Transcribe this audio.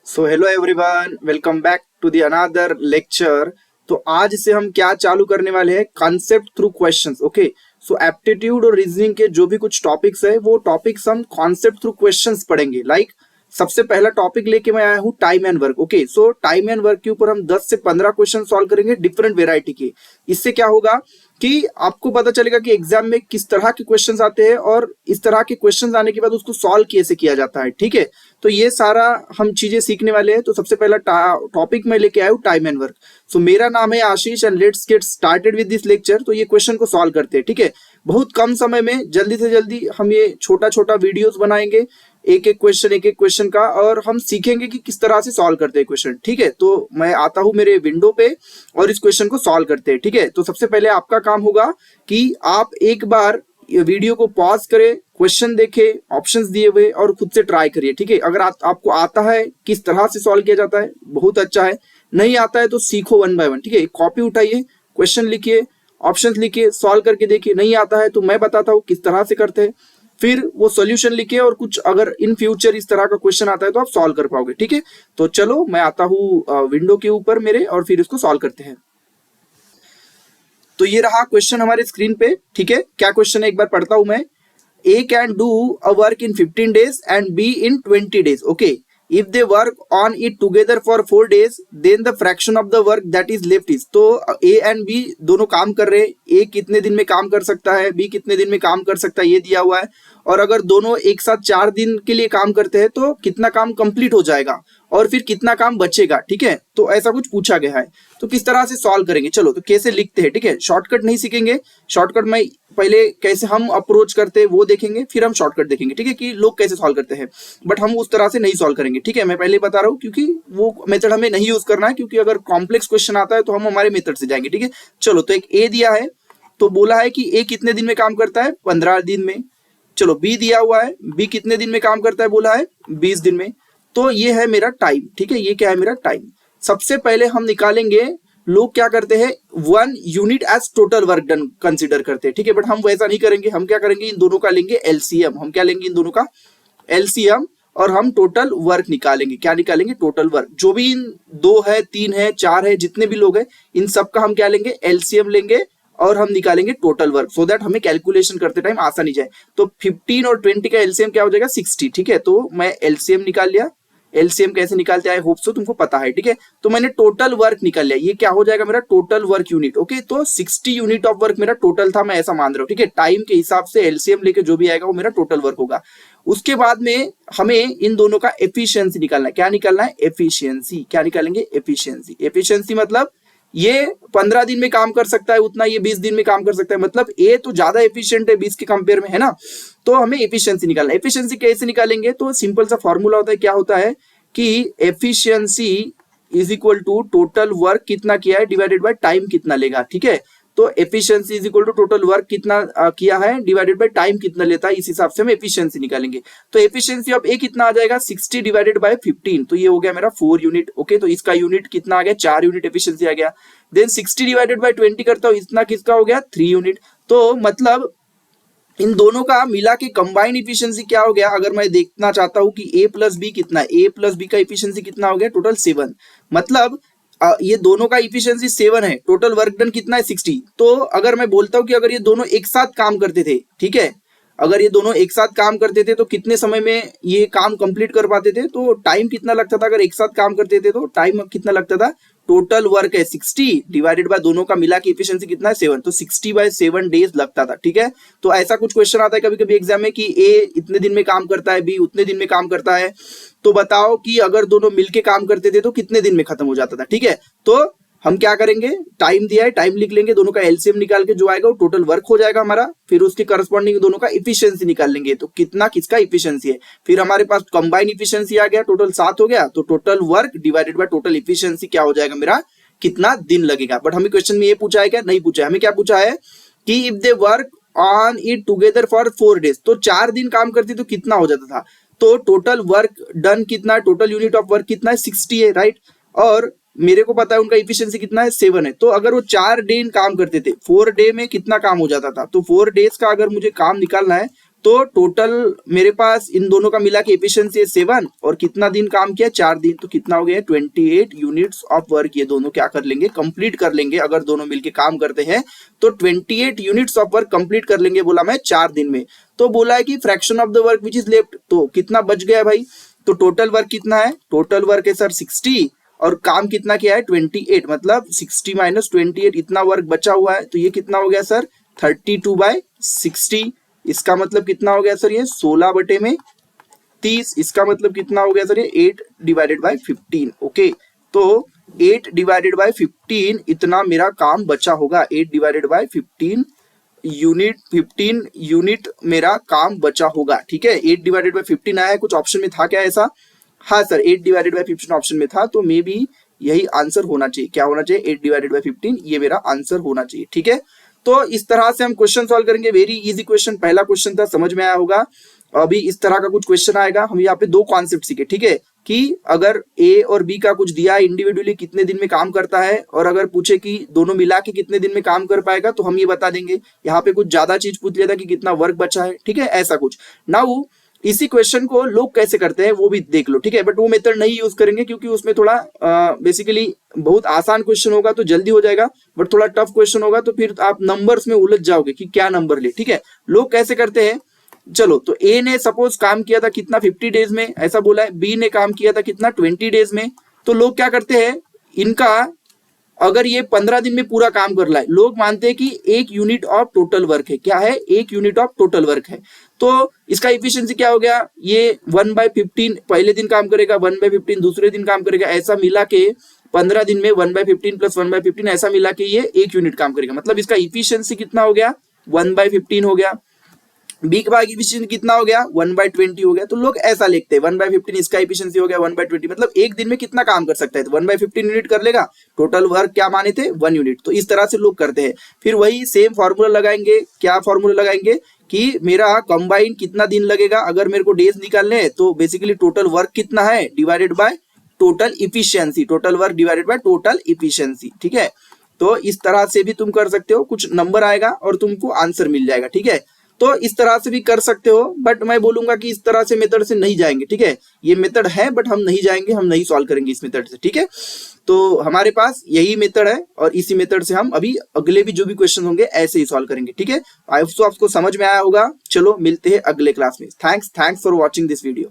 So hello everyone, welcome back to the another lecture. तो आज से हम क्या चालू करने वाले हैं, concept through questions. Okay, so aptitude और रीजनिंग के जो भी कुछ टॉपिक्स है वो टॉपिक्स हम कॉन्सेप्ट थ्रू क्वेश्चंस पढ़ेंगे। सबसे पहला टॉपिक लेके मैं आया हूँ time and work. Okay, so time and work के ऊपर हम 10 से 15 क्वेश्चन सॉल्व करेंगे डिफरेंट वेराइटी के। इससे क्या होगा कि आपको पता चलेगा कि एग्जाम में किस तरह के क्वेश्चंस आते हैं और इस तरह के क्वेश्चंस आने के बाद उसको सॉल्व कैसे किया जाता है। ठीक है, तो ये सारा हम चीजें सीखने वाले हैं। तो सबसे पहला टॉपिक मैं लेके आया हूँ टाइम एंड वर्क। सो मेरा नाम है Ashish and let's get started with this lecture. तो ये क्वेश्चन को सॉल्व करते हैं। ठीक है, बहुत कम समय में जल्दी से जल्दी हम ये छोटा छोटा वीडियोस बनाएंगे, एक एक क्वेश्चन का, और हम सीखेंगे कि किस तरह से सॉल्व करते हैं क्वेश्चन। ठीक है, तो मैं आता हूं मेरे विंडो पे और इस क्वेश्चन को सॉल्व करते हैं। ठीक है, तो सबसे पहले आपका काम होगा कि आप एक बार ये वीडियो को पॉज करें, क्वेश्चन देखे, ऑप्शंस दिए हुए, और खुद से ट्राई करिए। ठीक है, अगर आपको आता है किस तरह से सॉल्व किया जाता है, बहुत अच्छा है। नहीं आता है तो सीखो वन बाय वन। ठीक है, कॉपी उठाइए, क्वेश्चन लिखिए, ऑप्शंस लिखिए, सॉल्व करके देखिए। नहीं आता है तो मैं बताता हूँ किस तरह से करते हैं, फिर वो सॉल्यूशन लिखिए, और कुछ अगर इन फ्यूचर इस तरह का क्वेश्चन आता है तो आप सॉल्व कर पाओगे। ठीक है, तो चलो मैं आता हूँ विंडो के ऊपर मेरे, और फिर इसको सॉल्व करते हैं। तो ये रहा क्वेश्चन हमारे स्क्रीन पे। ठीक है, क्या क्वेश्चन है एक बार पढ़ता हूं मैं। A can do a work in 15 days and B in 20 days. Okay. If they work on it together for 4 days, then the fraction of the work that is left is. तो A and B दोनों काम कर रहे हैं। A कितने दिन में काम कर सकता है, B कितने दिन में काम कर सकता है, ये दिया हुआ है। और अगर दोनों एक साथ 4 दिन के लिए काम करते हैं तो कितना काम कंप्लीट हो जाएगा और फिर कितना काम बचेगा। ठीक है, तो ऐसा कुछ पूछा गया है। तो किस तरह से सॉल्व करेंगे, चलो तो कैसे लिखते हैं। ठीक है, शॉर्टकट नहीं सीखेंगे, शॉर्टकट में पहले कैसे हम अप्रोच करते हैं वो देखेंगे, फिर हम शॉर्टकट देखेंगे। ठीक है, कि लोग कैसे सॉल्व करते हैं, बट हम उस तरह से नहीं सॉल्व करेंगे। ठीक है, मैं पहले बता रहा हूँ, क्योंकि वो मेथड हमें नहीं यूज करना है, क्योंकि अगर कॉम्प्लेक्स क्वेश्चन आता है तो हम हमारे मेथड से जाएंगे। ठीक है, चलो तो एक ए दिया है, तो बोला है कि ए कितने दिन में काम करता है, 15 दिन में। चलो बी दिया हुआ है, बी कितने दिन में काम करता है, बोला है 20 दिन में। तो ये है मेरा टाइम। ठीक है, ये क्या है मेरा टाइम। सबसे पहले हम निकालेंगे, लोग क्या करते हैं, 1 unit as total work done consider करते हैं। ठीक है, बट हम वैसा नहीं करेंगे। हम क्या करेंगे, इन दोनों का लेंगे एलसीएम। हम क्या लेंगे, इन दोनों का एलसीएम, और हम टोटल वर्क निकालेंगे। क्या निकालेंगे, टोटल वर्क। जो भी इन 2 है, 3 है, 4 है, जितने भी लोग हैं, इन सब का हम क्या लेंगे, एलसीएम लेंगे, और हम निकालेंगे टोटल वर्क, सो दैट हमें कैलकुलेशन करते टाइम आसानी जाए। तो 15 और 20 का एलसीएम क्या हो जाएगा, 60। ठीक है, तो मैं एलसीएम निकाल लिया। एलसीएम कैसे निकालते हैं, आई होप सो तुमको पता है। ठीक है, तो मैंने टोटल वर्क निकाल लिया। ये क्या हो जाएगा, मेरा टोटल वर्क यूनिट। ओके, तो 60 यूनिट ऑफ वर्क मेरा टोटल था, मैं ऐसा मान रहा हूँ। ठीक है, टाइम के हिसाब से एलसीएम लेके जो भी आएगा वो मेरा टोटल वर्क होगा। उसके बाद में हमें इन दोनों का एफिशिएंसी निकालना है। क्या निकालना है, एफिशिएंसी। क्या निकालेंगे, एफिशिएंसी। एफिशिएंसी मतलब ये 15 दिन में काम कर सकता है उतना, ये 20 दिन में काम कर सकता है, मतलब ए तो ज्यादा एफिशिएंट है 20 के कंपेयर में, है ना। तो हमें एफिशिएंसी निकालना है। एफिशिएंसी कैसे निकालेंगे, तो सिंपल सा फॉर्मूला होता है। क्या होता है कि efficiency is equal to total work कितना किया है डिवाइडेड बाय टाइम कितना लेगा। ठीक है, तो efficiency is equal to total work कितना किया है डिवाइडेड बाय टाइम कितना लेता है, इस हिसाब से हम एफिशिएंसी निकालेंगे। तो एफिशिएंसी ऑफ ए कितना आ जाएगा, 60 डिवाइडेड बाय 15, तो ये हो गया मेरा 4 यूनिट। ओके, तो इसका यूनिट कितना आ गया, 4 यूनिट एफिशिएंसी आ गया। देन 60 डिवाइडेड बाय 20 करता हूँ, इतना किसका हो गया, 3 यूनिट। तो मतलब इन दोनों का मिला के कंबाइन इफिशियंसी क्या हो गया, अगर मैं देखना चाहता हूं कि ए प्लस बी कितना है, ए प्लस बी का इफिशियंसी कितना हो गया, टोटल 7। मतलब ये दोनों का इफिशियंसी 7 है, टोटल वर्क डन कितना है, 60। तो अगर मैं बोलता हूं कि अगर ये दोनों एक साथ काम करते थे, ठीक है, अगर ये दोनों एक साथ काम करते थे तो कितने समय में ये काम कंप्लीट कर पाते थे, तो टाइम कितना लगता था, अगर एक साथ काम करते थे तो टाइम कितना लगता था, टोटल वर्क है 60 डिवाइडेड बाय दोनों का मिला के इफिशियंसी कितना है, 7, तो 60/7 डेज लगता था। ठीक है, तो ऐसा कुछ क्वेश्चन आता है कभी कभी एग्जाम में कि ए इतने दिन में काम करता है, बी उतने दिन में काम करता है, तो बताओ कि अगर दोनों मिलके काम करते थे तो कितने दिन में खत्म हो जाता था। ठीक है, तो हम क्या करेंगे, टाइम दिया है, टाइम लिख लेंगे, दोनों का एलसीएम निकाल के जो आएगा वो टोटल वर्क हो जाएगा हमारा, फिर उसके करस्पॉन्डिंग दोनों का इफिशियंसी निकाल लेंगे, तो कितना किसका इफिशियंसी है, फिर हमारे पास कंबाइन इफिशियंसी आ गया, टोटल 7 हो गया, तो total work divided by total efficiency क्या हो जाएगा मेरा, कितना दिन लगेगा। बट हमें क्वेश्चन में ये पूछा है क्या, नहीं पूछा है। हमें क्या पूछा है कि if they work on it together for 4 days, तो 4 दिन काम करती तो कितना हो जाता था, तो टोटल वर्क डन कितना, टोटल यूनिट ऑफ वर्क कितना है, 60 है, राइट। और मेरे को पता है उनका इफिशियंसी कितना है, 7 है। तो अगर वो 4 दिन काम करते थे, 4 डे में कितना काम हो जाता था, तो 4 डेज का अगर मुझे काम निकालना है तो टोटल मेरे पास इन दोनों का मिला के एफिशिएंसी है 7 और कितना दिन काम किया 4 दिन, तो कितना हो गया 28 यूनिट्स ऑफ वर्क। ये दोनों क्या कर लेंगे कंप्लीट कर लेंगे, अगर दोनों मिलके काम करते हैं तो 28 यूनिट्स ऑफ वर्क कंप्लीट कर लेंगे बोला मैं 4 दिन में। तो बोला है कि fraction of the work which is left, तो कितना बच गया भाई, तो टोटल वर्क कितना है, टोटल वर्क है सर 60 और काम कितना किया है 28, मतलब 60 माइनस 28 इतना वर्क बचा हुआ है, तो ये कितना हो गया सर 32/60। इसका मतलब कितना हो गया सर ये 16 बटे में 30। इसका मतलब कितना हो गया सर ये 8/15। ओके, तो 8/15 इतना मेरा काम बचा होगा, 8/15 यूनिट मेरा काम बचा होगा। ठीक है, 8/15 आया है, कुछ ऑप्शन में था क्या ऐसा, हाँ सर 8/15 ऑप्शन में था, तो मे बी यही आंसर होना चाहिए। क्या होना चाहिए 8/15, ये मेरा आंसर होना चाहिए। ठीक है, तो इस तरह से हम क्वेश्चन सॉल्व करेंगे, वेरी इजी क्वेश्चन, पहला क्वेश्चन था समझ में आया होगा। अभी इस तरह का कुछ क्वेश्चन आएगा, हम यहाँ पे दो कॉन्सेप्ट सीखे। ठीक है, कि अगर ए और बी का कुछ दिया है इंडिविजुअली कितने दिन में काम करता है, और अगर पूछे कि दोनों मिला के कितने दिन में काम कर पाएगा, तो हम ये बता देंगे। यहाँ पे कुछ ज्यादा चीज पूछ लिया था कि कितना वर्क बचा है। ठीक है, ऐसा कुछ। नाउ इसी क्वेश्चन को लोग कैसे करते हैं वो भी देख लो। ठीक है, बट वो मेथड नहीं यूज करेंगे क्योंकि उसमें थोड़ा बेसिकली बहुत आसान क्वेश्चन होगा तो जल्दी हो जाएगा, बट थोड़ा टफ क्वेश्चन होगा तो फिर आप नंबर्स में उलझ जाओगे कि क्या नंबर ले। ठीक है, लोग कैसे करते हैं, चलो, तो ए ने सपोज काम किया था कितना 50 डेज में, ऐसा बोला है, बी ने काम किया था कितना 20 डेज में। तो लोग क्या करते हैं, इनका अगर ये 15 दिन में पूरा काम कर रहा है, लोग मानते हैं कि 1 यूनिट ऑफ टोटल वर्क है। क्या है, 1 यूनिट ऑफ टोटल वर्क है। तो इसका इफिशियंसी क्या हो गया, ये 1/15 पहले दिन काम करेगा, 1/15 दूसरे दिन काम करेगा, ऐसा मिला के 15 दिन में 1/15 प्लस 1/15 ऐसा मिला के ये 1 यूनिट काम करेगा। मतलब इसका इफिशियंसी कितना हो गया 1/15 हो गया। बी का इफिशियंसी कितना हो गया 1/20 हो गया। तो लोग ऐसा लिखते हैं 1/15 इसका इफिशियंसी हो गया 1/20, मतलब एक दिन में कितना काम कर सकता है, तो 1/15 यूनिट कर लेगा। टोटल वर्क क्या माने थे 1 यूनिट। तो इस तरह से लोग करते हैं। फिर वही सेम फॉर्मूला लगाएंगे, क्या फॉर्मूला लगाएंगे कि मेरा कंबाइन कितना दिन लगेगा, अगर मेरे को डेज निकालने हैं तो बेसिकली टोटल वर्क कितना है divided by total efficiency, total work divided by total efficiency. ठीक है, तो इस तरह से भी तुम कर सकते हो, कुछ नंबर आएगा और तुमको आंसर मिल जाएगा। ठीक है, तो इस तरह से भी कर सकते हो, बट मैं बोलूंगा कि इस तरह से मेथड से नहीं जाएंगे। ठीक है, ये मेथड है बट हम नहीं जाएंगे, हम नहीं सॉल्व करेंगे इस मेथड से। ठीक है, तो हमारे पास यही मेथड है और इसी मेथड से हम अभी अगले भी जो भी क्वेश्चन होंगे ऐसे ही सॉल्व करेंगे। ठीक है, आई होप सो आपको समझ में आया होगा। चलो मिलते हैं अगले क्लास में। Thanks for watching this video.